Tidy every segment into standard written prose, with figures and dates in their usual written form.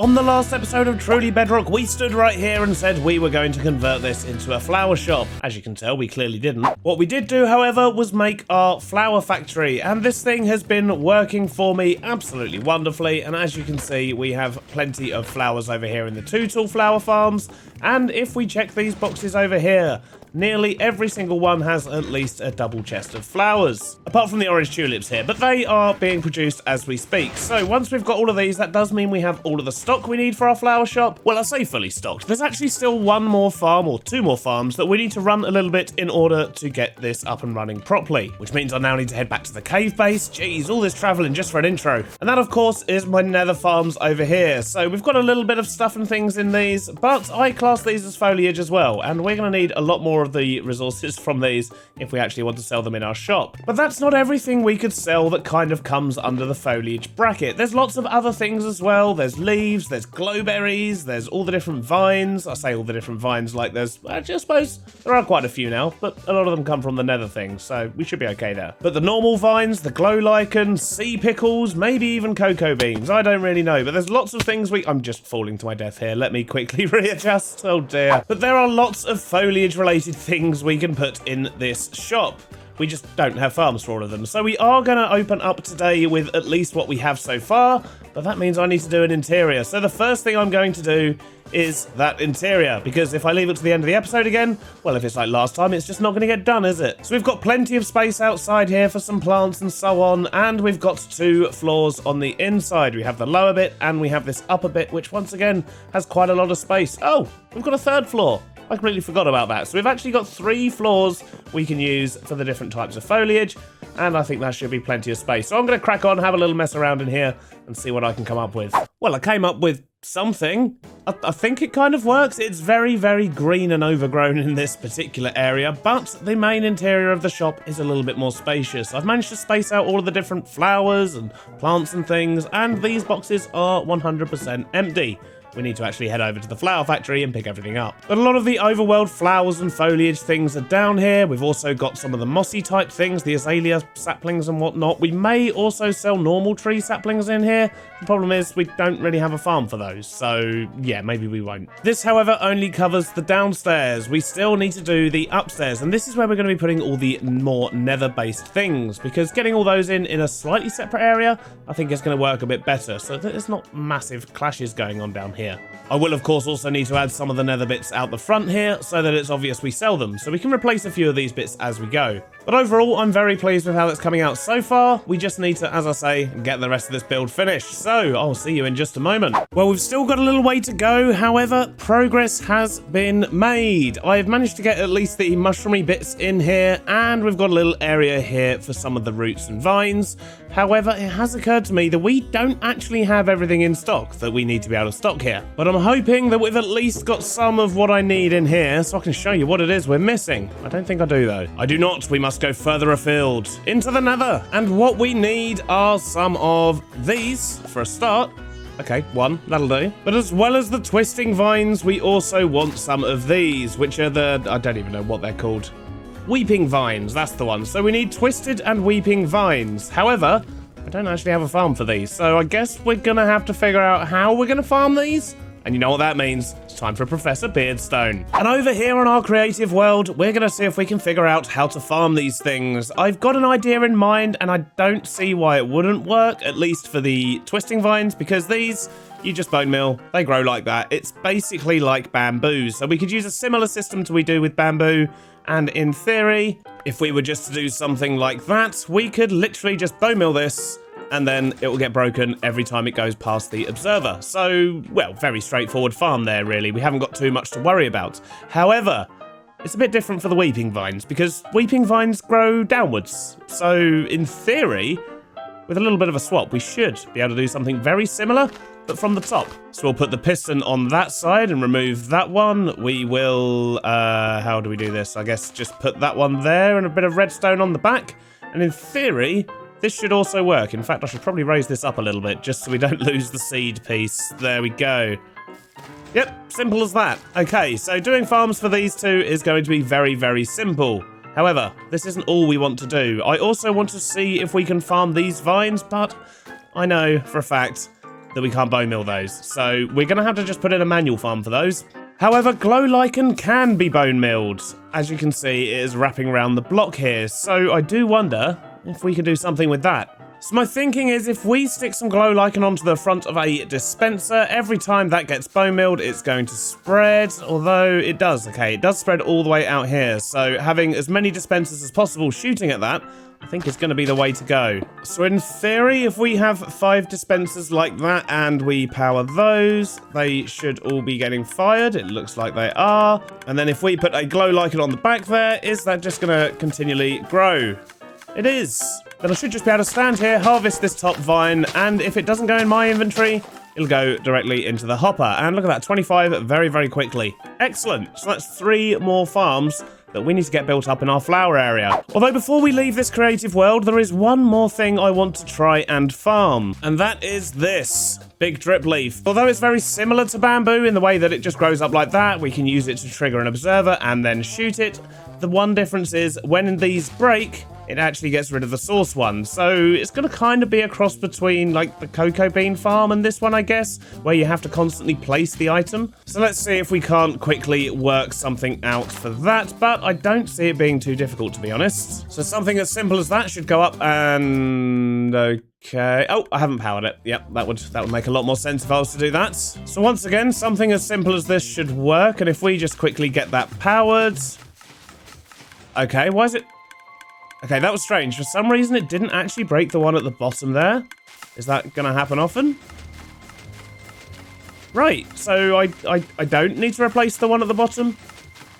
On the last episode of Truly Bedrock, we stood right here and said we were going to convert this into a flower shop. As you can tell, we clearly didn't. What we did do, however, was make our flower factory, and this thing has been working for me absolutely wonderfully, and as you can see, we have plenty of flowers over here in the 2 tall flower farms, and if we check these boxes over here, nearly every single one has at least a double chest of flowers. Apart from the orange tulips here, but they are being produced as we speak. So once we've got all of these, that does mean we have all of the stock we need for our flower shop. Well, I say fully stocked. There's actually still one more farm or 2 more farms that we need to run a little bit in order to get this up and running properly, which means I now need to head back to the cave base. Jeez, all this traveling just for an intro. And that, of course, is my nether farms over here. So we've got a little bit of stuff and things in these, but I class these as foliage as well, and we're going to need a lot more of the resources from these if we actually want to sell them in our shop. But that's not everything we could sell that kind of comes under the foliage bracket. There's lots of other things as well. There's leaves, there's glowberries, there's all the different vines. I say all the different vines like there's, I just suppose there are quite a few now, but a lot of them come from the nether thing, so we should be okay there. But the normal vines, the glow lichen, sea pickles, maybe even cocoa beans, I don't really know, but there's lots of things I'm just falling to my death here. Let me quickly readjust. Oh dear. But there are lots of foliage related things we can put in this shop. We just don't have farms for all of them. So we are going to open up today with at least what we have so far, but that means I need to do an interior. So the first thing I'm going to do is that interior, because if I leave it to the end of the episode again, well, if it's like last time, it's just not going to get done, is it? So we've got plenty of space outside here for some plants and so on, and we've got 2 floors on the inside. We have the lower bit and we have this upper bit, which once again has quite a lot of space. Oh, we've got a 3rd floor. I completely forgot about that. So we've actually got 3 floors we can use for the different types of foliage, and I think that should be plenty of space. So I'm going to crack on, have a little mess around in here, and see what I can come up with. Well, I came up with something. I think it kind of works. It's very, very green and overgrown in this particular area, but the main interior of the shop is a little bit more spacious. I've managed to space out all of the different flowers and plants and things, and these boxes are 100% empty. We need to actually head over to the flower factory and pick everything up. But a lot of the overworld flowers and foliage things are down here. We've also got some of the mossy type things, the azalea saplings and whatnot. We may also sell normal tree saplings in here. The problem is we don't really have a farm for those, so yeah, maybe we won't. This, however, only covers the downstairs. We still need to do the upstairs, and this is where we're going to be putting all the more nether-based things, because getting all those in a slightly separate area, I think is going to work a bit better, so that there's not massive clashes going on down here. I will, of course, also need to add some of the nether bits out the front here so that it's obvious we sell them, so we can replace a few of these bits as we go. But overall, I'm very pleased with how it's coming out so far. We just need to, as I say, get the rest of this build finished. So I'll see you in just a moment. Well, we've still got a little way to go. However, progress has been made. I've managed to get at least the mushroomy bits in here, and we've got a little area here for some of the roots and vines. However, it has occurred to me that we don't actually have everything in stock that we need to be able to stock here. But I'm hoping that we've at least got some of what I need in here so I can show you what it is we're missing. I don't think I do, though. I do not. We must go further afield into the nether. And what we need are some of these for a start. Okay, 1, that'll do. But as well as the twisting vines, we also want some of these, which are the, I don't even know what they're called. Weeping vines, that's the one. So we need twisted and weeping vines. However, I don't actually have a farm for these, so I guess we're gonna have to figure out how we're gonna farm these. And you know what that means. It's time for Professor Beardstone. And over here on our creative world, we're going to see if we can figure out how to farm these things. I've got an idea in mind, and I don't see why it wouldn't work, at least for the twisting vines, because these, you just bone meal. They grow like that. It's basically like bamboo. So we could use a similar system to we do with bamboo. And in theory, if we were just to do something like that, we could literally just bone meal this, and then it will get broken every time it goes past the observer. So, well, very straightforward farm there, really. We haven't got too much to worry about. However, it's a bit different for the weeping vines, because weeping vines grow downwards. So, in theory, with a little bit of a swap, we should be able to do something very similar, but from the top. So we'll put the piston on that side and remove that one. We will, how do we do this? I guess just put that one there and a bit of redstone on the back. And in theory, this should also work. In fact, I should probably raise this up a little bit just so we don't lose the seed piece. There we go. Yep, simple as that. Okay, so doing farms for these 2 is going to be very, very simple. However, this isn't all we want to do. I also want to see if we can farm these vines, but I know for a fact that we can't bone meal those. So we're going to have to just put in a manual farm for those. However, glow lichen can be bone milled. As you can see, it is wrapping around the block here. So I do wonder if we can do something with that. So my thinking is if we stick some glow lichen onto the front of a dispenser, every time that gets bone milled, it's going to spread. Although it does, okay, it does spread all the way out here. So having as many dispensers as possible shooting at that, I think is going to be the way to go. So in theory, if we have 5 dispensers like that and we power those, they should all be getting fired. It looks like they are. And then if we put a glow lichen on the back there, is that just going to continually grow? It is. Then I should just be able to stand here, harvest this top vine, and if it doesn't go in my inventory, it'll go directly into the hopper. And look at that, 25 very, very quickly. Excellent. So that's 3 more farms that we need to get built up in our flower area. Although before we leave this creative world, there is one more thing I want to try and farm, and that is this big drip leaf. Although it's very similar to bamboo in the way that it just grows up like that, we can use it to trigger an observer and then shoot it. The one difference is when these break, it actually gets rid of the source one. So it's going to kind of be a cross between like the cocoa bean farm and this one, I guess, where you have to constantly place the item. So let's see if we can't quickly work something out for that, but I don't see it being too difficult, to be honest. So something as simple as that should go up and... okay. Oh, I haven't powered it. Yep, that would make a lot more sense if I was to do that. So once again, something as simple as this should work, and if we just quickly get that powered... okay, why is it... okay, that was strange. For some reason, it didn't actually break the one at the bottom there. Is that going to happen often? Right, so I don't need to replace the one at the bottom?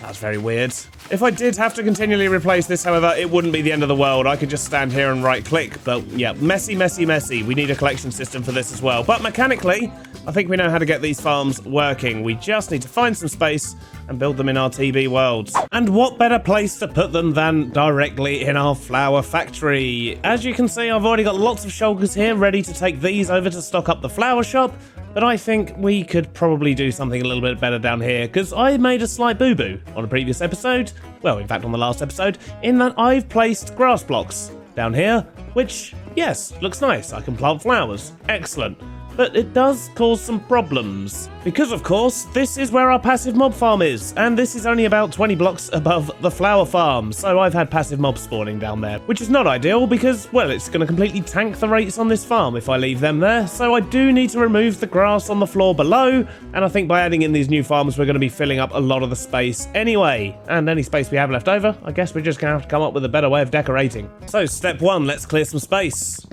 That's very weird. If I did have to continually replace this, however, it wouldn't be the end of the world. I could just stand here and right-click. But, yeah, messy, messy, messy. We need a collection system for this as well. But mechanically, I think we know how to get these farms working. We just need to find some space and build them in our TB worlds. And what better place to put them than directly in our flower factory? As you can see, I've already got lots of shulkers here ready to take these over to stock up the flower shop. But I think we could probably do something a little bit better down here, because I made a slight boo-boo on a previous episode, well, in fact on the last episode, in that I've placed grass blocks down here, which, yes, looks nice. I can plant flowers. Excellent. But it does cause some problems. Because, of course, this is where our passive mob farm is, and this is only about 20 blocks above the flower farm, so I've had passive mobs spawning down there, which is not ideal because, well, it's going to completely tank the rates on this farm if I leave them there, so I do need to remove the grass on the floor below, and I think by adding in these new farms, we're going to be filling up a lot of the space anyway. And any space we have left over, I guess we're just going to have to come up with a better way of decorating. So, step 1, let's clear some space.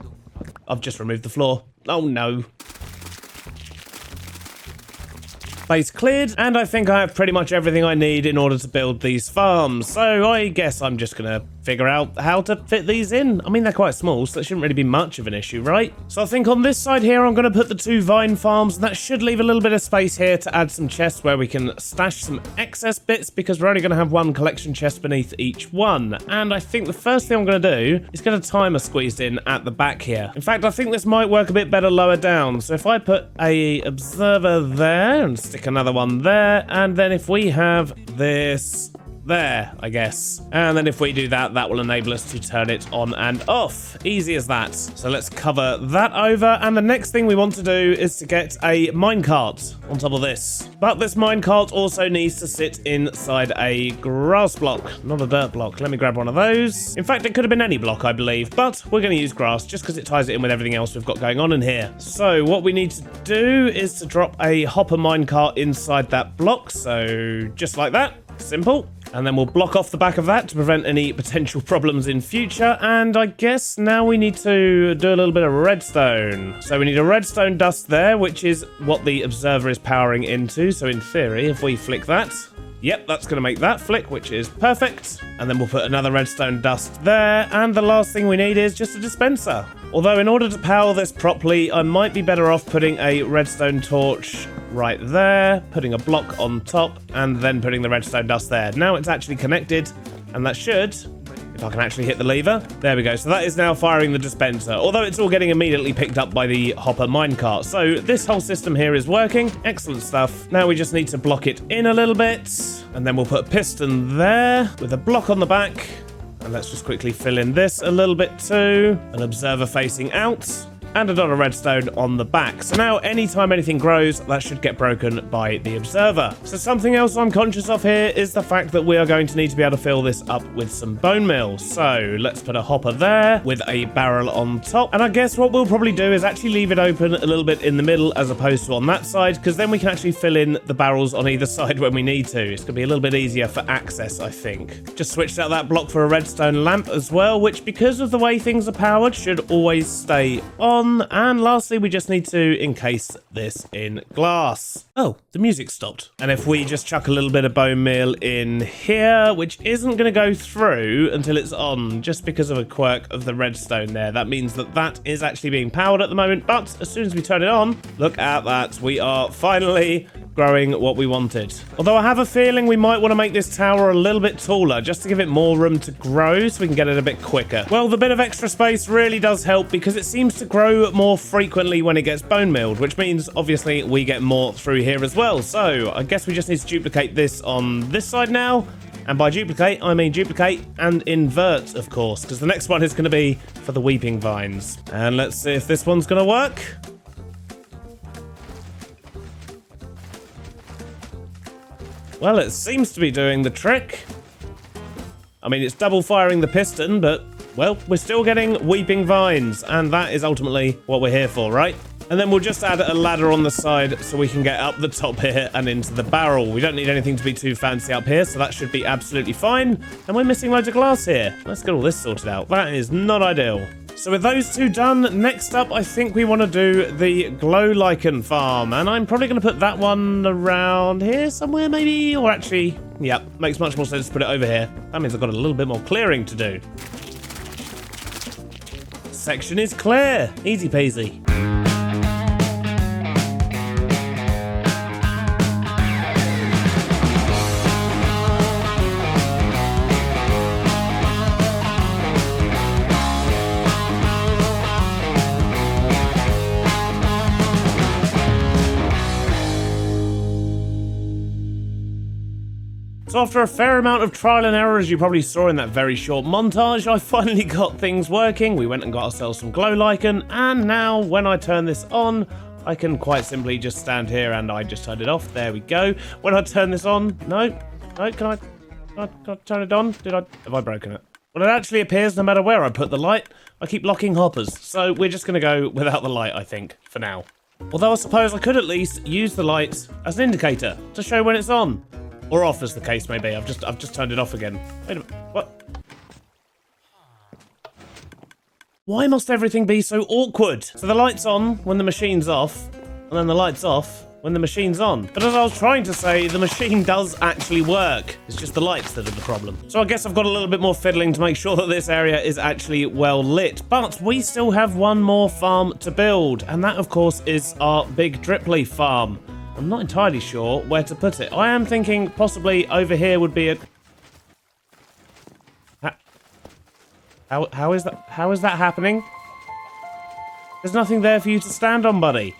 I've just removed the floor. Oh no. Space cleared, and I think I have pretty much everything I need in order to build these farms. So I guess I'm just gonna figure out how to fit these in. I mean, they're quite small, so that shouldn't really be much of an issue, right? So I think on this side here, I'm gonna put the 2 vine farms, and that should leave a little bit of space here to add some chests where we can stash some excess bits, because we're only gonna have 1 collection chest beneath each one. And I think the first thing I'm gonna do is get a timer squeezed in at the back here. In fact, I think this might work a bit better lower down. So if I put a observer there and stick another one there, and then if we have this there, I guess, and then if we do that, that will enable us to turn it on and off. Easy as that. So let's cover that over, and the next thing we want to do is to get a minecart on top of this. But this minecart also needs to sit inside a grass block, not a dirt block. Let me grab one of those. In fact, it could have been any block, I believe, but we're going to use grass just because it ties it in with everything else we've got going on in here. So what we need to do is to drop a hopper minecart inside that block, so just like that. Simple. And then we'll block off the back of that to prevent any potential problems in future. And I guess now we need to do a little bit of redstone. So we need a redstone dust there, which is what the observer is powering into. So in theory, if we flick that, yep, that's going to make that flick, which is perfect. And then we'll put another redstone dust there. And the last thing we need is just a dispenser. Although in order to power this properly, I might be better off putting a redstone torch right there, putting a block on top, and then putting the redstone dust there. Now it's actually connected, and that should, if I can actually hit the lever, there we go. So that is now firing the dispenser, although it's all getting immediately picked up by the hopper minecart. So this whole system here is working. Excellent stuff. Now we just need to block it in a little bit, and then we'll put a piston there with a block on the back. And let's just quickly fill in this a little bit too. An observer facing out. and a dot of redstone on the back. So now anytime anything grows, that should get broken by the observer. So something else I'm conscious of here is the fact that we are going to need to be able to fill this up with some bone meal. So let's put a hopper there with a barrel on top. And I guess what we'll probably do is actually leave it open a little bit in the middle as opposed to on that side, because then we can actually fill in the barrels on either side when we need to. It's going to be a little bit easier for access, I think. Just switched out that block for a redstone lamp as well, which because of the way things are powered should always stay on. And lastly, we just need to encase this in glass. Oh, the music stopped. And if we just chuck a little bit of bone meal in here, which isn't going to go through until it's on, just because of a quirk of the redstone there. That means that that is actually being powered at the moment, but as soon as we turn it on, look at that. We are finally growing what we wanted. Although I have a feeling we might want to make this tower a little bit taller, just to give it more room to grow so we can get it a bit quicker. Well, the bit of extra space really does help because it seems to grow more frequently when it gets bone mealed, which means obviously we get more through here as well. So I guess we just need to duplicate this on this side now. And by duplicate, I mean duplicate and invert, of course, because the next one is going to be for the weeping vines. And let's see if this one's going to work. Well, it seems to be doing the trick. I mean, it's double firing the piston, but, well, we're still getting weeping vines, and that is ultimately what we're here for, right? And then we'll just add a ladder on the side so we can get up the top here and into the barrel. We don't need anything to be too fancy up here, so that should be absolutely fine. And we're missing loads of glass here. Let's get all this sorted out. That is not ideal. So with those two done, next up, I think we want to do the glow lichen farm. And I'm probably going to put that one around here somewhere, maybe? Or actually, yeah, makes much more sense to put it over here. That means I've got a little bit more clearing to do. Section is clear. Easy peasy. So after a fair amount of trial and error, as you probably saw in that very short montage, I finally got things working. We went and got ourselves some glow lichen, and now when I turn this on, I can quite simply just stand here and I just turned it off. There we go. When I turn this on, no, can I turn it on? Have I broken it? Well, it actually appears no matter where I put the light, I keep locking hoppers. So we're just going to go without the light, I think, for now. Although I suppose I could at least use the light as an indicator to show when it's on. Or off, as the case may be. I've just turned it off again. Wait a minute. What? Why must everything be so awkward? So the light's on when the machine's off, and then the light's off when the machine's on. But as I was trying to say, the machine does actually work. It's just the lights that are the problem. So I guess I've got a little bit more fiddling to make sure that this area is actually well lit. But we still have one more farm to build, and that, of course, is our big drip leaf farm. I'm not entirely sure where to put it. I am thinking possibly over here would be a... How is that? How is that happening? There's nothing there for you to stand on, buddy.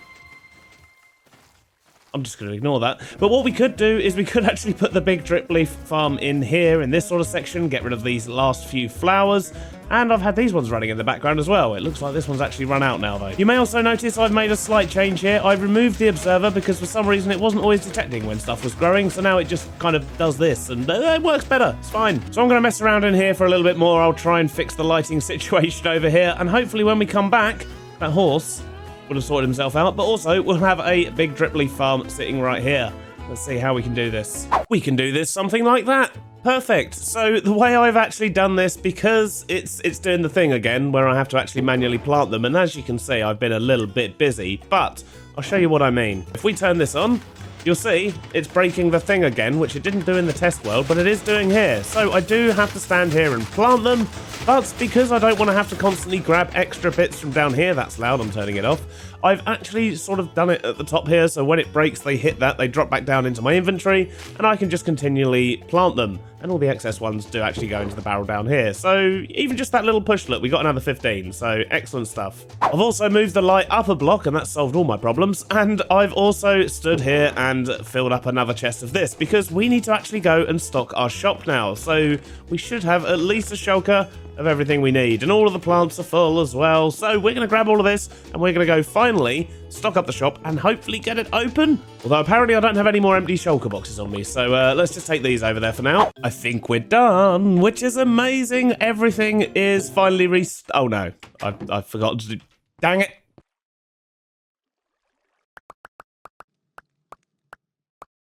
I'm just going to ignore that. But what we could do is we could actually put the big drip leaf farm in here, in this sort of section, get rid of these last few flowers. And I've had these ones running in the background as well. It looks like this one's actually run out now, though. You may also notice I've made a slight change here. I've removed the observer because for some reason it wasn't always detecting when stuff was growing. So now it just kind of does this and it works better. It's fine. So I'm going to mess around in here for a little bit more. I'll try and fix the lighting situation over here. And hopefully when we come back, that horse will have sorted himself out, but also we'll have a big drip leaf farm sitting right here. Let's see how we can do this. We can do this something like that. Perfect. So the way I've actually done this, because it's doing the thing again where I have to actually manually plant them, and as you can see, I've been a little bit busy, but I'll show you what I mean. If we turn this on, you'll see it's breaking the thing again, which it didn't do in the test world, but it is doing here. So I do have to stand here and plant them, but because I don't want to have to constantly grab extra bits from down here, that's loud, I'm turning it off, I've actually sort of done it at the top here, so when it breaks, they hit that, they drop back down into my inventory, and I can just continually plant them. And all the excess ones do actually go into the barrel down here. So even just that little push, look, we got another 15, so excellent stuff. I've also moved the light up a block, and that's solved all my problems. And I've also stood here and filled up another chest of this, because we need to actually go and stock our shop now. So we should have at least a shulker, of everything we need, and all of the plants are full as well. So we're going to grab all of this, and we're going to go finally stock up the shop and hopefully get it open. Although apparently I don't have any more empty shulker boxes on me, so let's just take these over there for now. I think we're done, which is amazing. Everything is finally oh no, I forgot to do. Dang it.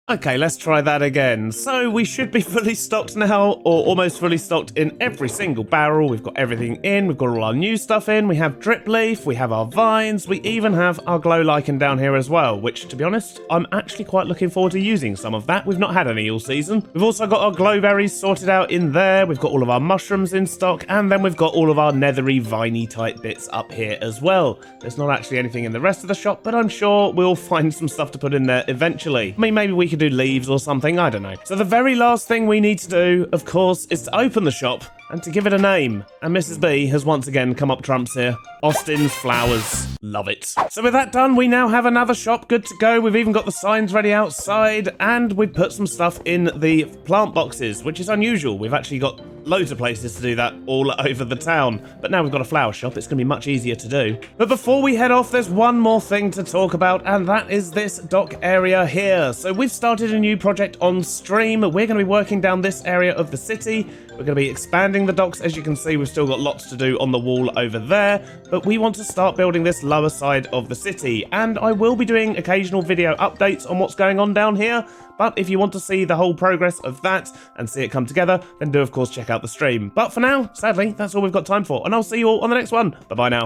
Okay, let's try that again. So we should be fully stocked now, or almost fully stocked in every single barrel. We've got everything in, we've got all our new stuff in, we have drip leaf, we have our vines, we even have our glow lichen down here as well, which, to be honest, I'm actually quite looking forward to using some of that. We've not had any all season. We've also got our glowberries sorted out in there, we've got all of our mushrooms in stock, and then we've got all of our neathery, viney type bits up here as well. There's not actually anything in the rest of the shop, but I'm sure we'll find some stuff to put in there eventually. I mean, maybe we could do leaves or something, I don't know. So the very last thing we need to do, of course, is to open the shop and to give it a name. And Mrs. B has once again come up trumps here. Austin's Flowers. Love it. So with that done, we now have another shop good to go. We've even got the signs ready outside, and we've put some stuff in the plant boxes, which is unusual. We've actually got loads of places to do that all over the town. But now we've got a flower shop, it's going to be much easier to do. But before we head off, there's one more thing to talk about, and that is this dock area here. So we've started a new project on stream. We're going to be working down this area of the city. We're going to be expanding the docks. As you can see, we've still got lots to do on the wall over there, but we want to start building this lower side of the city, and I will be doing occasional video updates on what's going on down here. But if you want to see the whole progress of that and see it come together, then do of course check out the stream. But for now, sadly, that's all we've got time for, and I'll see you all on the next one. Bye bye now.